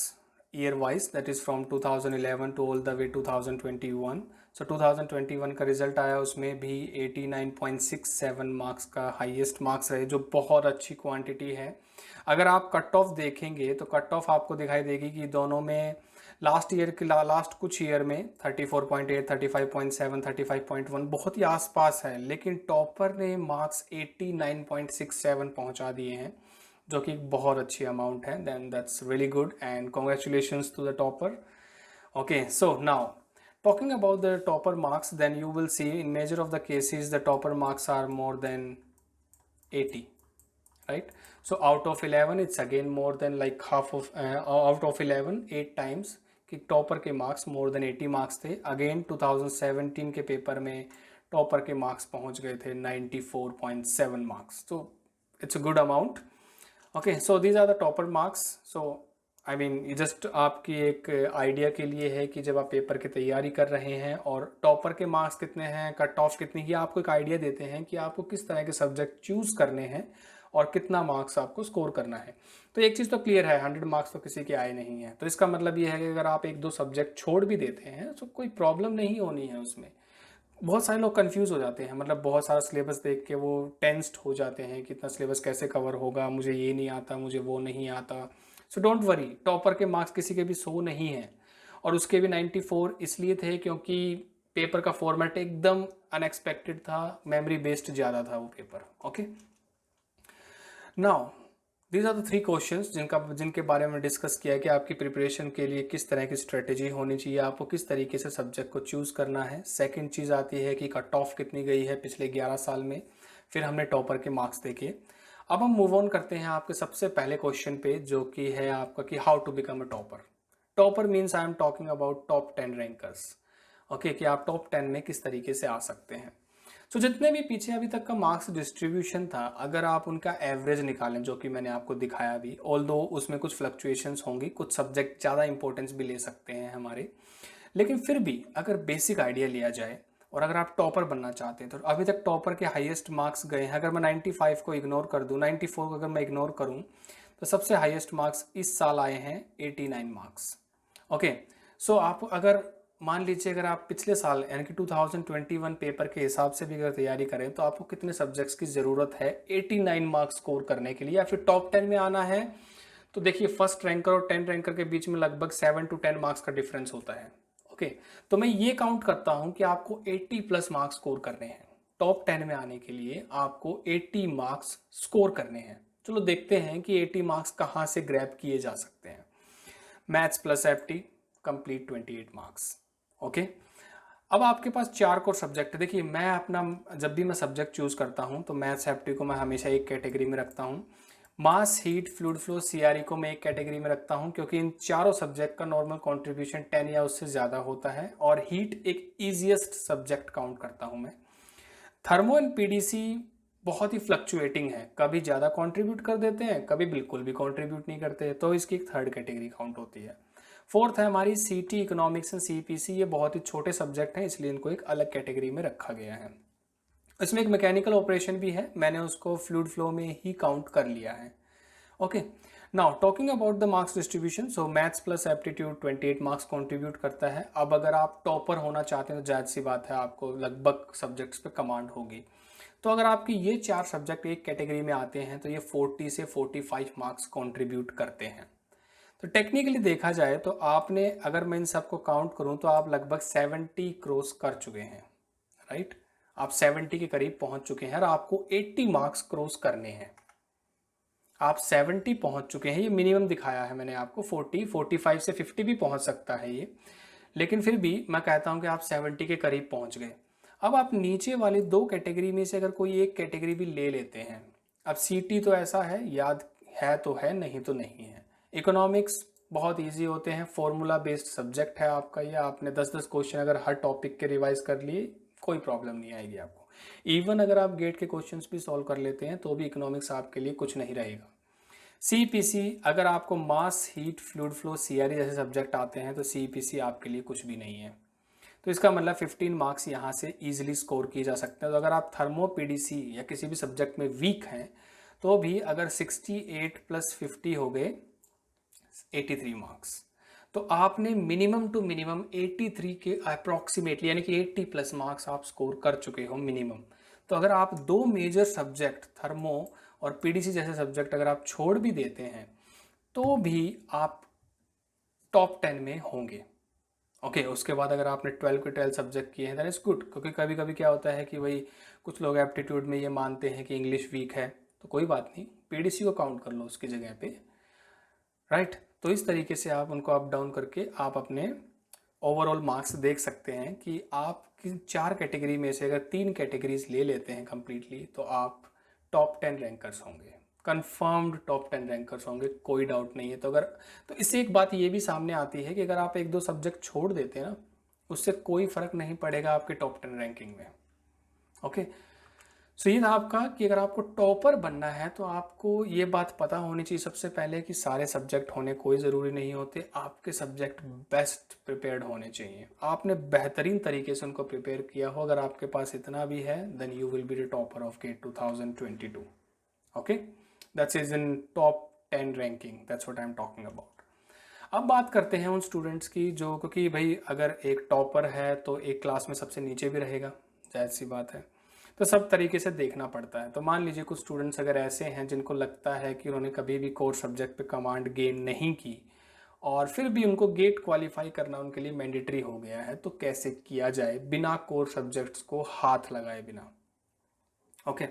year wise, that is from 2011 to all the way 2021। So 2021 का रिजल्ट आया, उसमें भी 89.67 मार्क्स का हाईएस्ट मार्क्स रहे, जो बहुत अच्छी क्वांटिटी है। अगर आप कट ऑफ देखेंगे तो कट ऑफ आपको दिखाई देगी कि दोनों में लास्ट ईयर के लास्ट कुछ ईयर में 34.8, 35.7, 35.1 बहुत ही आसपास है, लेकिन टॉपर ने मार्क्स 89.67 पहुंचा दिए हैं, जो कि बहुत अच्छी अमाउंट है। Then that's really good and congratulations to the topper. Okay, so now talking about the topper marks, then you will see in major of the cases the topper marks are more than 80, right? So out of 11 it's again more than like half of out of 11 8 times कि topper के marks more than 80 marks थे। Again 2017 के paper में topper के marks पहुंच गए थे 94.7 marks, तो it's a good amount. Okay, so these are the topper marks. So I mean just आपकी एक आइडिया के लिए है कि जब आप पेपर की तैयारी कर रहे हैं और टॉपर के मार्क्स कितने हैं, कट ऑफ कितनी, ये आपको एक आइडिया देते हैं कि आपको किस तरह के सब्जेक्ट चूज़ करने हैं और कितना मार्क्स आपको स्कोर करना है। तो एक चीज़ तो क्लियर है, 100 मार्क्स तो किसी के आए नहीं हैं, तो इसका मतलब ये है कि अगर आप एक दो सब्जेक्ट छोड़ भी देते हैं तो कोई प्रॉब्लम नहीं होनी है उसमें। बहुत सारे लोग कंफ्यूज हो जाते हैं, मतलब बहुत सारा सिलेबस देख के वो टेंस्ड हो जाते हैं कि इतना सिलेबस कैसे कवर होगा, मुझे ये नहीं आता, मुझे वो नहीं आता। सो डोंट वरी, टॉपर के मार्क्स किसी के भी 100 नहीं हैं, और उसके भी 94 इसलिए थे क्योंकि पेपर का फॉर्मेट एकदम अनएक्सपेक्टेड था, मेमोरी बेस्ड ज़्यादा था वो पेपर। Okay, now these are the 3 questions जिनके बारे में डिस्कस किया कि आपकी प्रिपरेशन के लिए किस तरह की स्ट्रेटेजी होनी चाहिए, आपको किस तरीके से सब्जेक्ट को चूज़ करना है। सेकंड चीज़ आती है कि कट ऑफ कितनी गई है पिछले 11 साल में, फिर हमने टॉपर के मार्क्स देखे। अब हम मूव ऑन करते हैं आपके सबसे पहले क्वेश्चन पे, जो कि है आपका कि how to become a topper. Topper means I am talking about top 10 rankers. Okay, कि आप टॉप 10 में किस तरीके से आ सकते हैं। सो जितने भी पीछे अभी तक का मार्क्स डिस्ट्रीब्यूशन था, अगर आप उनका एवरेज निकालें, जो कि मैंने आपको दिखाया भी, ऑल्दो उसमें कुछ फ्लक्चुएशंस होंगी, कुछ सब्जेक्ट ज़्यादा इंपॉर्टेंस भी ले सकते हैं हमारे, लेकिन फिर भी अगर बेसिक आइडिया लिया जाए और अगर आप टॉपर बनना चाहते हैं तो अभी तक टॉपर के हाईएस्ट मार्क्स गए हैं। अगर मैं 95 को इग्नोर कर दूं, 94 को अगर मैं इग्नोर करूं, तो सबसे हाईएस्ट मार्क्स इस साल आए हैं 89 मार्क्स। ओके, सो आप अगर मान लीजिए अगर आप पिछले साल यानी कि 2021 पेपर के हिसाब से भी अगर तैयारी करें तो आपको कितने सब्जेक्ट्स की ज़रूरत है 89 मार्क्स स्कोर करने के लिए, या फिर टॉप 10 में आना है। तो देखिए, फर्स्ट रैंकर और 10 रैंकर के बीच में लगभग 7 to 10 मार्क्स का डिफरेंस होता है। ओके, तो मैं ये काउंट करता हूं कि आपको 80 प्लस मार्क्स स्कोर करने हैं। टॉप 10 में आने के लिए आपको 80 मार्क्स स्कोर करने हैं। चलो देखते हैं कि 80 मार्क्स कहाँ से ग्रैब किए जा सकते हैं। Maths plus apti complete 28 marks. Okay, अब आपके पास 4 कोर सब्जेक्ट है। देखिए मैं अपना जब भी मैं सब्जेक्ट चूज़ करता हूँ तो मैथ्स एप्टी को मैं हमेशा एक कैटेगरी में रखता हूँ, मास हीट फ्लूइड फ्लो सीआरई को मैं एक कैटेगरी में रखता हूँ, क्योंकि इन चारों सब्जेक्ट का नॉर्मल कंट्रीब्यूशन 10 या उससे ज़्यादा होता है और हीट एक ईजिएस्ट सब्जेक्ट काउंट करता हूँ मैं। थर्मो एंड पीडीसी बहुत ही फ्लक्चुएटिंग है, कभी ज़्यादा कंट्रीब्यूट कर देते हैं, कभी बिल्कुल भी कंट्रीब्यूट नहीं करते, तो इसकी एक थर्ड कैटेगरी काउंट होती है। फोर्थ है हमारी सीटी इकोनॉमिक्स एंड सीपीसी, ये बहुत ही छोटे सब्जेक्ट हैं इसलिए इनको एक अलग कैटेगरी में रखा गया है। इसमें एक मैकेनिकल ऑपरेशन भी है, मैंने उसको फ्लूइड फ्लो में ही काउंट कर लिया है। Okay, now talking about the marks distribution, so maths plus aptitude 28 marks contribute करता है। अब अगर आप टॉपर होना चाहते हैं तो जायज़ सी बात है आपको लगभग सब्जेक्ट्स पे कमांड होगी। तो अगर आपके ये 4 सब्जेक्ट एक कैटेगरी में आते हैं तो ये 40 से 45 मार्क्स कंट्रीब्यूट करते हैं। तो टेक्निकली देखा जाए तो आपने, अगर मैं इन सबको काउंट करूं तो आप लगभग 70 क्रॉस कर चुके हैं, राइट। आप 70 के करीब पहुंच चुके हैं और आपको 80 मार्क्स क्रॉस करने हैं। आप 70 पहुंच चुके हैं, ये मिनिमम दिखाया है मैंने आपको। 40, 45 से 50 भी पहुंच सकता है ये, लेकिन फिर भी मैं कहता हूं कि आप 70 के करीब पहुंच गए। अब आप नीचे वाली 2 कैटेगरी में से अगर कोई एक कैटेगरी भी ले लेते हैं, अब सीटी तो ऐसा है, याद है तो है, नहीं तो नहीं है। इकोनॉमिक्स बहुत इजी होते हैं, फॉर्मूला बेस्ड सब्जेक्ट है आपका, ये आपने 10-10 क्वेश्चन अगर हर टॉपिक के रिवाइज कर लिए कोई प्रॉब्लम नहीं आएगी आपको। इवन अगर आप गेट के क्वेश्चंस भी सॉल्व कर लेते हैं तो भी इकोनॉमिक्स आपके लिए कुछ नहीं रहेगा। सीपीसी, अगर आपको मास हीट फ्लूइड फ्लो सीआरई जैसे सब्जेक्ट आते हैं तो सीपीसी आपके लिए कुछ भी नहीं है। तो इसका मतलब 15 मार्क्स यहाँ से इजीली स्कोर किए जा सकते हैं। तो अगर आप थर्मो पीडीसी या किसी भी सब्जेक्ट में वीक हैं तो भी अगर 68 + 50 हो गए 83 मार्क्स, तो आपने मिनिमम टू मिनिमम 83 के अप्रॉक्सीमेटली यानी कि 80+ मार्क्स आप स्कोर कर चुके हो मिनिमम। तो अगर आप 2 मेजर सब्जेक्ट थर्मो और पीडीसी जैसे सब्जेक्ट अगर आप छोड़ भी देते हैं तो भी आप टॉप 10 में होंगे। ओके, उसके बाद अगर आपने 12 के 12 सब्जेक्ट किए हैं दैट इज़ गुड, क्योंकि कभी कभी क्या होता है कि भाई कुछ लोग एप्टीट्यूड में ये मानते हैं कि इंग्लिश वीक है, तो कोई बात नहीं, पीडीसी को काउंट कर लो उसकी जगह पे, राइट। तो इस तरीके से आप उनको अप डाउन करके आप अपने ओवरऑल मार्क्स देख सकते हैं कि आप किन 4 कैटेगरी में से अगर 3 कैटेगरीज ले लेते हैं कम्प्लीटली तो आप टॉप 10 रैंकर्स होंगे, कंफर्म्ड टॉप 10 रैंकर्स होंगे, कोई डाउट नहीं है। तो अगर, तो इससे एक बात ये भी सामने आती है कि अगर आप 1-2 सब्जेक्ट छोड़ देते हैं ना, उससे कोई फ़र्क नहीं पड़ेगा आपके टॉप 10 रैंकिंग में। ओके, सो ये था आपका कि अगर आपको टॉपर बनना है तो आपको ये बात पता होनी चाहिए सबसे पहले कि सारे सब्जेक्ट होने कोई ज़रूरी नहीं होते, आपके सब्जेक्ट बेस्ट प्रिपेयर्ड होने चाहिए। आपने बेहतरीन तरीके से उनको प्रिपेयर किया हो, अगर आपके पास इतना भी है then you will be the topper of GATE 2022। Okay, that's is in top 10 ranking, that's what I am talking about. अब बात करते हैं उन स्टूडेंट्स की जो, क्योंकि भाई अगर एक टॉपर है तो एक क्लास में सबसे नीचे भी रहेगा, जाहिर सी बात है, तो सब तरीके से देखना पड़ता है। तो मान लीजिए कुछ स्टूडेंट्स अगर ऐसे हैं जिनको लगता है कि उन्होंने कभी भी कोर सब्जेक्ट पे कमांड गेन नहीं की और फिर भी उनको गेट क्वालिफाई करना उनके लिए मैंडेटरी हो गया है, तो कैसे किया जाए बिना कोर सब्जेक्ट्स को हाथ लगाए बिना। ओके,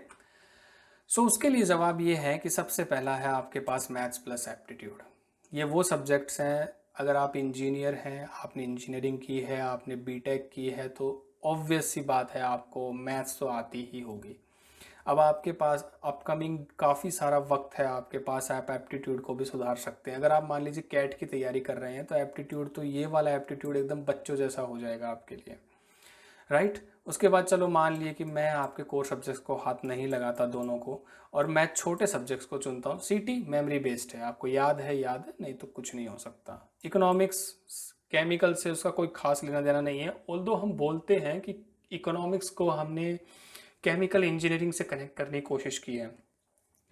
सो उसके लिए जवाब ये है कि सबसे पहला है आपके पास मैथ्स प्लस एप्टीट्यूड। ये वो सब्जेक्ट्स हैं, अगर आप इंजीनियर हैं, आपने इंजीनियरिंग की है, आपने बीटेक की है, तो ऑब्वियस सी बात है आपको मैथ्स तो आती ही होगी। अब आपके पास अपकमिंग काफ़ी सारा वक्त है आपके पास, आप एप्टीट्यूड को भी सुधार सकते हैं। अगर आप मान लीजिए कैट की तैयारी कर रहे हैं तो एप्टीट्यूड, तो ये वाला एप्टीट्यूड एकदम बच्चों जैसा हो जाएगा आपके लिए, राइट। उसके बाद चलो मान लिए कि मैं आपके कोर सब्जेक्ट्स को हाथ नहीं लगाता दोनों को और मैं छोटे सब्जेक्ट्स को चुनता हूँ। सीटी मेमोरी बेस्ड है, आपको याद है याद है, नहीं तो कुछ नहीं हो सकता। इकोनॉमिक्स केमिकल से उसका कोई खास लेना देना नहीं है, ऑल्दो हम बोलते हैं कि इकोनॉमिक्स को हमने केमिकल इंजीनियरिंग से कनेक्ट करने की कोशिश की है,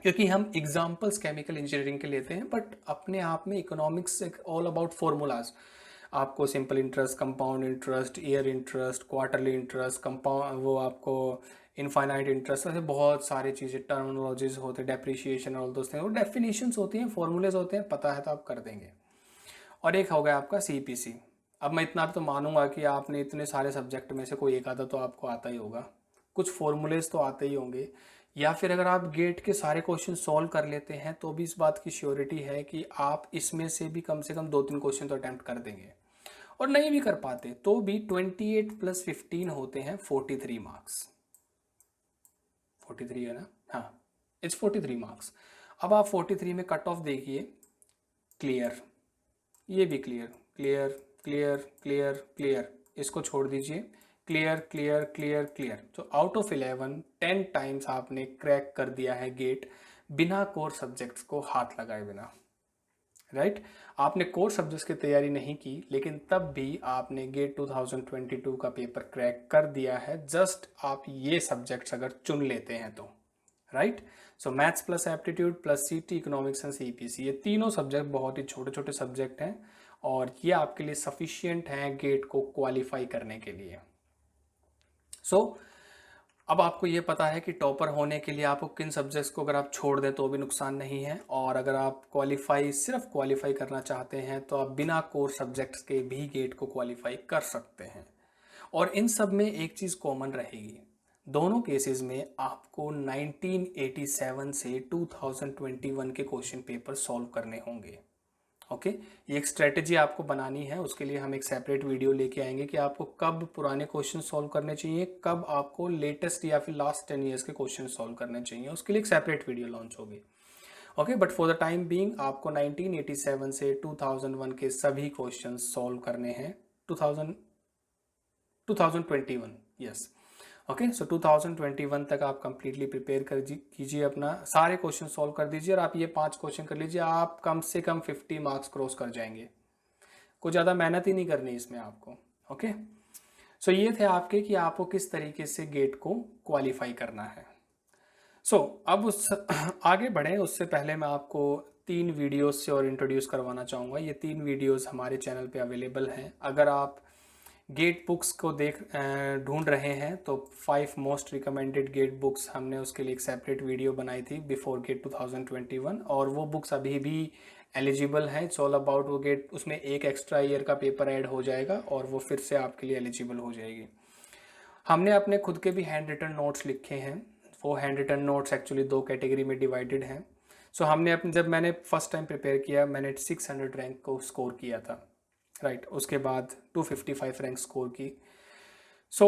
क्योंकि हम एग्जाम्पल्स केमिकल इंजीनियरिंग के लेते हैं, बट अपने आप में इकोनॉमिक्स ऑल अबाउट फॉर्मूलाज। आपको simple interest, compound interest, year interest, quarterly interest, compound, वो आपको इनफाइनाइट इंटरेस्ट, ऐसे बहुत सारी चीज़ें, टर्मिनोलॉजीज होते हैं, डेप्रिशिएशन और दोस्त हैं, वो डेफिनेशंस होती हैं, फॉर्मूलेज होते हैं, पता है तो आप कर देंगे। और एक हो गया आपका सीपीसी। अब मैं इतना भी तो मानूंगा कि आपने इतने सारे सब्जेक्ट में से कोई एक आधा तो आपको आता ही होगा, कुछ फॉर्मूलेज तो आते ही होंगे, या फिर अगर आप गेट के सारे क्वेश्चन सॉल्व कर लेते हैं तो भी इस बात की श्योरिटी है कि आप इसमें से भी कम से कम 2-3 क्वेश्चन तो अटैम्प्ट कर देंगे। और नहीं भी कर पाते तो भी 28 + 15 होते हैं 43 मार्क्स। 43 है ना, हाँ, इट्स 43 मार्क्स। अब आप 43 में कट ऑफ देखिए, क्लियर, ये भी clear, clear, clear, clear, clear, इसको छोड़ दीजिए, क्लियर, क्लियर, क्लियर, क्लियर। तो आउट ऑफ 11 10 टाइम्स आपने क्रैक कर दिया है गेट बिना कोर सब्जेक्ट्स को हाथ लगाए बिना, राइट। आपने कोर सब्जेक्ट्स की तैयारी नहीं की लेकिन तब भी आपने गेट 2022 का पेपर क्रैक कर दिया है, जस्ट आप ये सब्जेक्ट्स अगर चुन लेते हैं तो, राइट। सो मैथ्स प्लस एप्टीट्यूड प्लस सीटी इकोनॉमिक्स एंड सीपीसी, ये तीनों सब्जेक्ट बहुत ही छोटे छोटे सब्जेक्ट हैं और ये आपके लिए सफिशियंट हैं गेट को क्वालिफाई करने के लिए। सो अब आपको ये पता है कि टॉपर होने के लिए आपको किन सब्जेक्ट्स को अगर आप छोड़ दें तो भी नुकसान नहीं है, और अगर आप सिर्फ क्वालिफाई करना चाहते हैं तो आप बिना कोर सब्जेक्ट्स के भी गेट को क्वालिफाई कर सकते हैं। और इन सब में एक चीज़ कॉमन रहेगी, दोनों केसेस में आपको 1987 से 2021 के क्वेश्चन पेपर सॉल्व करने होंगे। ओके, ये एक स्ट्रेटेजी आपको बनानी है, उसके लिए हम एक सेपरेट वीडियो लेके आएंगे कि आपको कब पुराने क्वेश्चन सॉल्व करने चाहिए, कब आपको लेटेस्ट या फिर लास्ट 10 ईयर्स के क्वेश्चन सॉल्व करने चाहिए, उसके लिए एक सेपरेट वीडियो लॉन्च होगी। Okay, but for the time being आपको 1987 से 2001 के सभी क्वेश्चन सॉल्व करने हैं। 2021, यस। ओके, सो 2021 तक आप कंप्लीटली प्रिपेयर कीजिए, अपना सारे क्वेश्चन सॉल्व कर दीजिए और आप ये 5 क्वेश्चन कर लीजिए, आप कम से कम 50 मार्क्स क्रॉस कर जाएंगे। कुछ ज़्यादा मेहनत ही नहीं करनी इसमें आपको। ओके, सो ये थे आपके कि आपको किस तरीके से गेट को क्वालिफाई करना है। सो अब उस आगे बढ़े उससे पहले मैं आपको 3 वीडियोस से और इंट्रोड्यूस करवाना चाहूँगा। ये 3 वीडियोस हमारे चैनल पे अवेलेबल हैं। अगर आप गेट बुक्स को ढूंढ रहे हैं तो 5 मोस्ट रिकमेंडेड गेट बुक्स, हमने उसके लिए एक सेपरेट वीडियो बनाई थी बिफोर गेट 2021, और वो बुक्स अभी भी एलिजिबल हैं। इट्स ऑल अबाउट वो गेट, उसमें एक एक्स्ट्रा ईयर का पेपर ऐड हो जाएगा और वो फिर से आपके लिए एलिजिबल हो जाएगी। हमने अपने खुद के भी हैंड रिटन नोट्स लिखे हैं। वो handwritten notes actually 2 category में डिवाइडेड हैं। सो हमने जब मैंने फर्स्ट टाइम प्रिपेयर किया, मैंने 600 रैंक को स्कोर किया था, राइट। उसके बाद 255 रैंक स्कोर की। So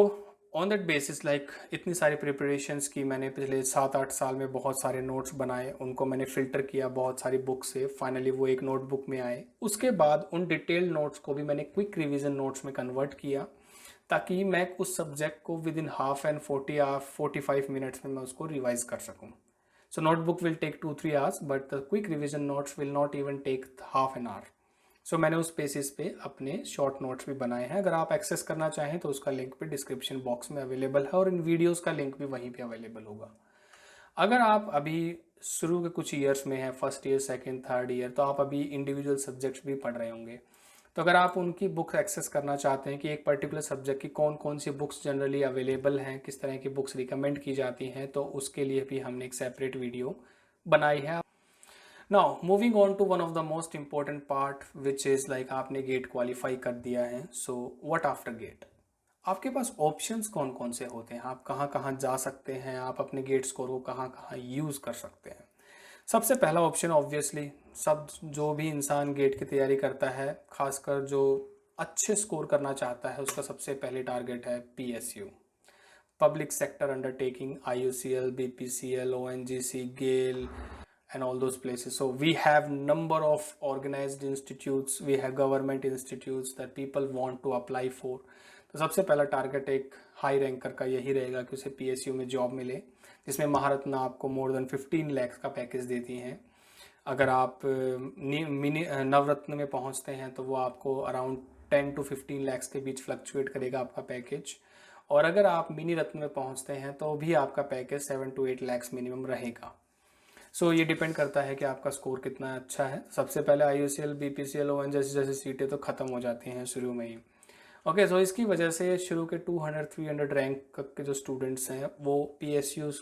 on that basis, like इतनी सारी प्रिपरेशंस की मैंने पिछले 7-8 साल में, बहुत सारे नोट्स बनाए, उनको मैंने फ़िल्टर किया बहुत सारी बुक से, फाइनली वो एक नोटबुक में आए। उसके बाद उन डिटेल्ड नोट्स को भी मैंने क्विक रिवीजन नोट्स में कन्वर्ट किया ताकि मैं उस सब्जेक्ट को with in half and 45 minutes में मैं उसको रिवाइज कर सकूं। So notebook will take 2-3 hours but the quick revision notes will not even take half an hour. So मैंने उस बेसिस पे अपने शॉर्ट नोट्स भी बनाए हैं। अगर आप एक्सेस करना चाहें तो उसका लिंक भी डिस्क्रिप्शन बॉक्स में अवेलेबल है और इन वीडियोस का लिंक भी वहीं पे अवेलेबल होगा। अगर आप अभी शुरू के कुछ ईयर्स में हैं, first year, second, third year, तो आप अभी इंडिविजुअल सब्जेक्ट्स भी पढ़ रहे होंगे। तो अगर आप उनकी बुक्स एक्सेस करना चाहते हैं कि एक पर्टिकुलर सब्जेक्ट की कौन कौन सी बुक्स जनरली अवेलेबल हैं, किस तरह की बुक्स रिकमेंड की जाती हैं, तो उसके लिए भी हमने एक सेपरेट वीडियो बनाई है। Now moving on to one of the most important part which is like आपने गेट क्वालिफाई कर दिया है, सो व्हाट आफ्टर गेट। आपके पास ऑप्शंस कौन कौन से होते हैं, आप कहाँ कहाँ जा सकते हैं, आप अपने गेट स्कोर को कहाँ कहाँ यूज़ कर सकते हैं। सबसे पहला ऑप्शन ऑब्वियसली, सब जो भी इंसान गेट की तैयारी करता है, खासकर जो अच्छे स्कोर करना चाहता है, उसका सबसे पहले टारगेट है PSU, public sector undertaking, IUCL, BPCL, ONGC, GAIL and all those places. So we have number of organized institutes, we have government institutes that people want to apply for. तो सबसे पहला टारगेट एक high ranker का यही रहेगा कि उसे PSU में जॉब मिले, जिसमें महारत्न आपको मोर देन 15 लाख का पैकेज देती हैं। अगर आप नवरत्न में पहुंचते हैं तो वो आपको अराउंड 10 to 15 लाख के बीच फ्लक्चुएट करेगा आपका पैकेज, और अगर आप मिनी रत्न में पहुंचते हैं तो भी आपका पैकेज 7 to 8 लाख मिनिमम रहेगा। सो ये डिपेंड करता है कि आपका स्कोर कितना अच्छा है। सबसे पहले IUCL, BPCL, ON जैसी सीटें तो ख़त्म हो जाती हैं शुरू में ही। ओके, सो इसकी वजह से शुरू के 200-300 रैंक के जो स्टूडेंट्स हैं वो PSUs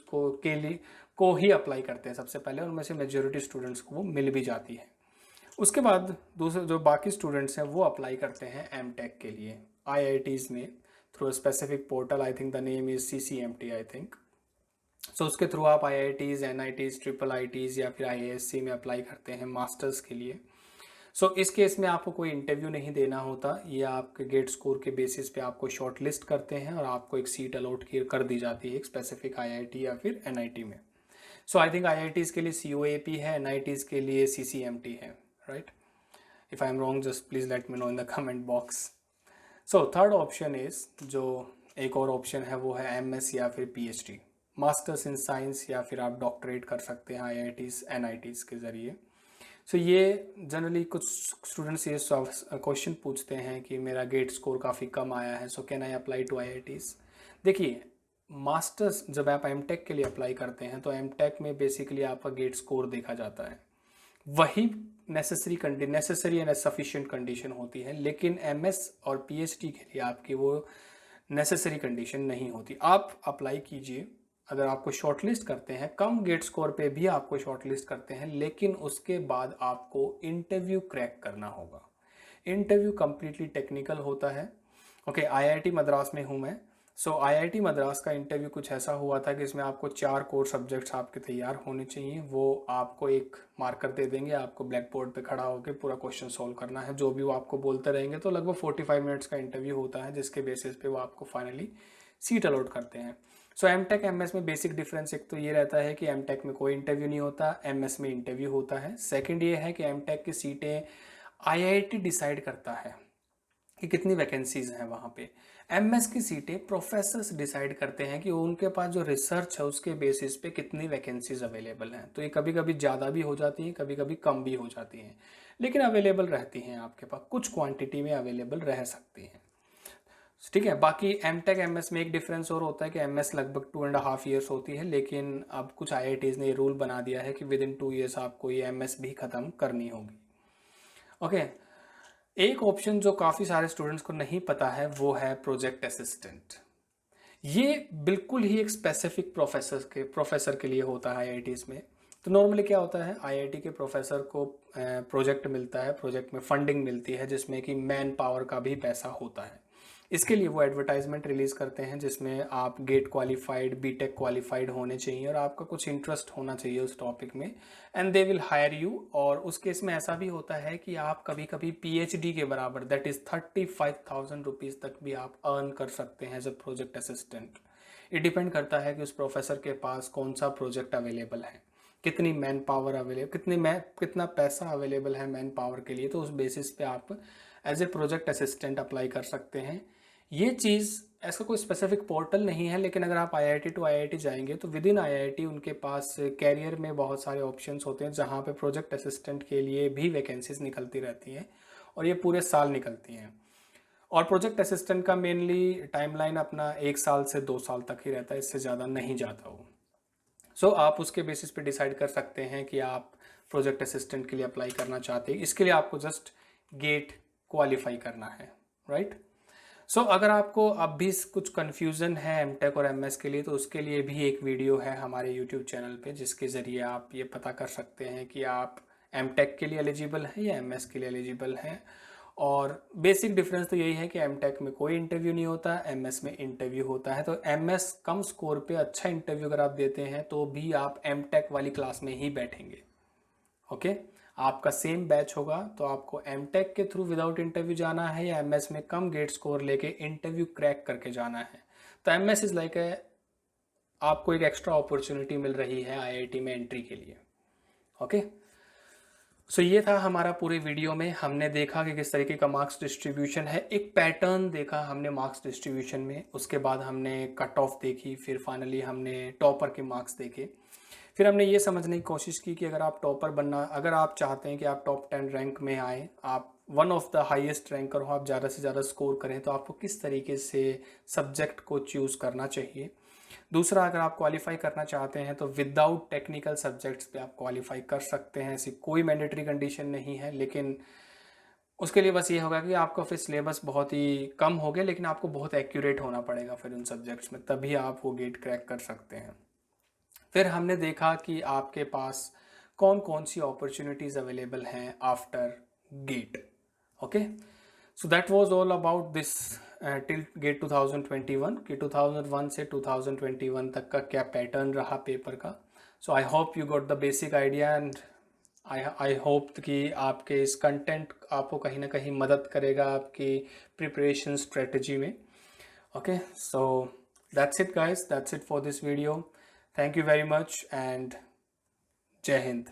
को ही अप्लाई करते हैं सबसे पहले, उनमें से मेजोरिटी स्टूडेंट्स को वो मिल भी जाती है। उसके बाद दूसरे जो बाकी स्टूडेंट्स हैं वो अप्लाई करते हैं MTech के लिए IITs में, through a specific portal, I think the name is CCMT I think. So उसके थ्रू आप IITs, NITs, IIITs या फिर IISc में अप्लाई करते हैं मास्टर्स के लिए। सो इस केस में आपको कोई इंटरव्यू नहीं देना होता, ये आपके गेट स्कोर के बेसिस पे आपको शॉर्ट लिस्ट करते हैं और आपको एक सीट अलॉट कर दी जाती है एक स्पेसिफिक IIT या फिर NIT में। सो आई थिंक IITs के लिए COAP है, NITs के लिए CCMT है, right? If I am wrong just please let me know in the comment box. So third option is, जो एक और ऑप्शन है वो है MS या फिर PhD, मास्टर्स इन साइंस, या फिर आप डॉक्टरेट कर सकते हैं IITs, NITs के ज़रिए। सो ये जनरली कुछ स्टूडेंट्स ये क्वेश्चन पूछते हैं कि मेरा गेट स्कोर काफ़ी कम आया है, so can I apply to IITs। देखिए, मास्टर्स जब आप MTech के लिए अप्लाई करते हैं तो MTech में बेसिकली आपका गेट स्कोर देखा जाता है, वही नेसेसरी एंड सफिशिएंट कंडीशन होती है, लेकिन MS और PhD के लिए आपकी वो नेसेसरी कंडीशन नहीं होती। आप अप्लाई कीजिए, अगर आपको शॉर्टलिस्ट करते हैं, कम गेट स्कोर पे भी आपको शॉर्टलिस्ट करते हैं, लेकिन उसके बाद आपको इंटरव्यू क्रैक करना होगा। इंटरव्यू कम्प्लीटली टेक्निकल होता है। ओके, IIT मद्रास में हूँ मैं। सो IIT मद्रास का इंटरव्यू कुछ ऐसा हुआ था कि इसमें आपको 4 कोर सब्जेक्ट्स आपके तैयार होने चाहिए। वो आपको एक मार्कर दे देंगे, आपको ब्लैक बोर्ड पे खड़ा होकर पूरा क्वेश्चन सॉल्व करना है, जो भी वो आपको बोलते रहेंगे। तो लगभग 45 मिनट्स का इंटरव्यू होता है, जिसके बेसिस पे वो आपको फाइनली सीट अलॉट करते हैं। सो MTech MS में बेसिक डिफरेंस एक तो ये रहता है कि MTech में कोई इंटरव्यू नहीं होता, MS में इंटरव्यू होता है। सेकंड ये है कि MTech की सीटें IIT डिसाइड करता है कि कितनी वैकेंसीज हैं वहाँ पे। MS की सीटें प्रोफेसर्स डिसाइड करते हैं कि उनके पास जो रिसर्च है उसके बेसिस पे कितनी वैकेंसीज अवेलेबल हैं। तो ये कभी कभी ज़्यादा भी हो जाती हैं, कभी कभी कम भी हो जाती हैं, लेकिन अवेलेबल रहती हैं आपके पास, कुछ क्वांटिटी में अवेलेबल रह सकती हैं। ठीक है। बाकी MTech MS में एक डिफरेंस और होता है कि MS लगभग 2.5 ईयर्स होती है, लेकिन अब कुछ IITs ने ये रूल बना दिया है कि विद इन 2 ईयर्स आपको ये MS भी ख़त्म करनी होगी। ओके, एक ऑप्शन जो काफ़ी सारे स्टूडेंट्स को नहीं पता है वो है प्रोजेक्ट असिस्टेंट। ये बिल्कुल ही एक स्पेसिफिक प्रोफेसर के लिए होता है IITs में। तो नॉर्मली क्या होता है, IIT के प्रोफेसर को प्रोजेक्ट मिलता है, प्रोजेक्ट में फंडिंग मिलती है, जिसमें कि मैन पावर का भी पैसा होता है। इसके लिए वो एडवर्टाइजमेंट रिलीज़ करते हैं, जिसमें आप गेट क्वालिफाइड, BTech क्वालिफाइड होने चाहिए और आपका कुछ इंटरेस्ट होना चाहिए उस टॉपिक में, and they will hire you. और उस केस में ऐसा भी होता है कि आप कभी कभी PhD के बराबर, दैट इज़ 35,000 रुपीज़ तक भी आप अर्न कर सकते हैं एज अ प्रोजेक्ट असिस्टेंट। ये डिपेंड करता है कि उस प्रोफेसर के पास कौन सा प्रोजेक्ट अवेलेबल है, कितनी मैन पावर अवेलेबल, कितना पैसा अवेलेबल है मैन पावर के लिए। तो उस बेसिस पे आप as a project assistant apply कर सकते हैं। ये चीज़, ऐसा कोई स्पेसिफिक पोर्टल नहीं है, लेकिन अगर आप IIT टू IIT जाएंगे तो विद इन IIT उनके पास कैरियर में बहुत सारे ऑप्शंस होते हैं, जहाँ पे प्रोजेक्ट असिस्टेंट के लिए भी वैकेंसीज निकलती रहती हैं और ये पूरे साल निकलती हैं। और प्रोजेक्ट असिस्टेंट का मेनली टाइमलाइन अपना 1 साल से 2 साल तक ही रहता है, इससे ज़्यादा नहीं जाता वो। सो आप उसके बेसिस पे डिसाइड कर सकते हैं कि आप प्रोजेक्ट असिस्टेंट के लिए अप्लाई करना चाहते हैं। इसके लिए आपको जस्ट गेट क्वालिफाई करना है, राइट? सो अगर आपको अब भी कुछ कन्फ्यूज़न है MTech और MS के लिए, तो उसके लिए भी एक वीडियो है हमारे YouTube चैनल पे, जिसके ज़रिए आप ये पता कर सकते हैं कि आप MTech के लिए एलिजिबल हैं या MS के लिए एलिजिबल हैं। और बेसिक डिफरेंस तो यही है कि MTech में कोई इंटरव्यू नहीं होता, MS में इंटरव्यू होता है। तो MS कम स्कोर पे अच्छा इंटरव्यू अगर आप देते हैं तो भी आप MTech वाली क्लास में ही बैठेंगे। ओके, आपका सेम बैच होगा, तो आपको MTech के थ्रू विदाउट इंटरव्यू जाना है या MS में कम गेट स्कोर लेके इंटरव्यू क्रैक करके जाना है। तो MS इज लाइक आपको एक एक्स्ट्रा अपॉर्चुनिटी मिल रही है IIT में एंट्री के लिए। ओके, सो ये था हमारा पूरे वीडियो में। हमने देखा कि किस तरीके का मार्क्स डिस्ट्रीब्यूशन है, एक पैटर्न देखा हमने मार्क्स डिस्ट्रीब्यूशन में, उसके बाद हमने कट ऑफ देखी, फिर फाइनली हमने टॉपर के मार्क्स देखे। फिर हमने ये समझने की कोशिश की कि अगर आप टॉपर बनना, अगर आप चाहते हैं कि आप टॉप 10 रैंक में आए, आप one of the highest ranker हो, आप ज़्यादा से ज़्यादा स्कोर करें, तो आपको किस तरीके से सब्जेक्ट को चूज़ करना चाहिए। दूसरा, अगर आप क्वालिफाई करना चाहते हैं तो विदाउट टेक्निकल सब्जेक्ट्स पे आप क्वालिफाई कर सकते हैं, ऐसी कोई मैंडेटरी कंडीशन नहीं है, लेकिन उसके लिए बस ये होगा कि आपका फिर सिलेबस बहुत ही कम हो गया, लेकिन आपको बहुत एक्यूरेट होना पड़ेगा फिर उन सब्जेक्ट्स में, तभी आप वो गेट क्रैक कर सकते हैं। फिर हमने देखा कि आपके पास कौन कौन सी अपॉर्चुनिटीज़ अवेलेबल हैं after GATE. Okay, so that was all about this till GATE 2021 कि 2001 से 2021 तक का क्या पैटर्न रहा पेपर का. So I hope you got the basic idea and I hope कि आपके इस कंटेंट आपको कहीं ना कहीं मदद करेगा आपकी प्रिपरेशन स्ट्रेटजी में. Okay, so that's it guys, that's it for this video. Thank you very much and जय हिंद.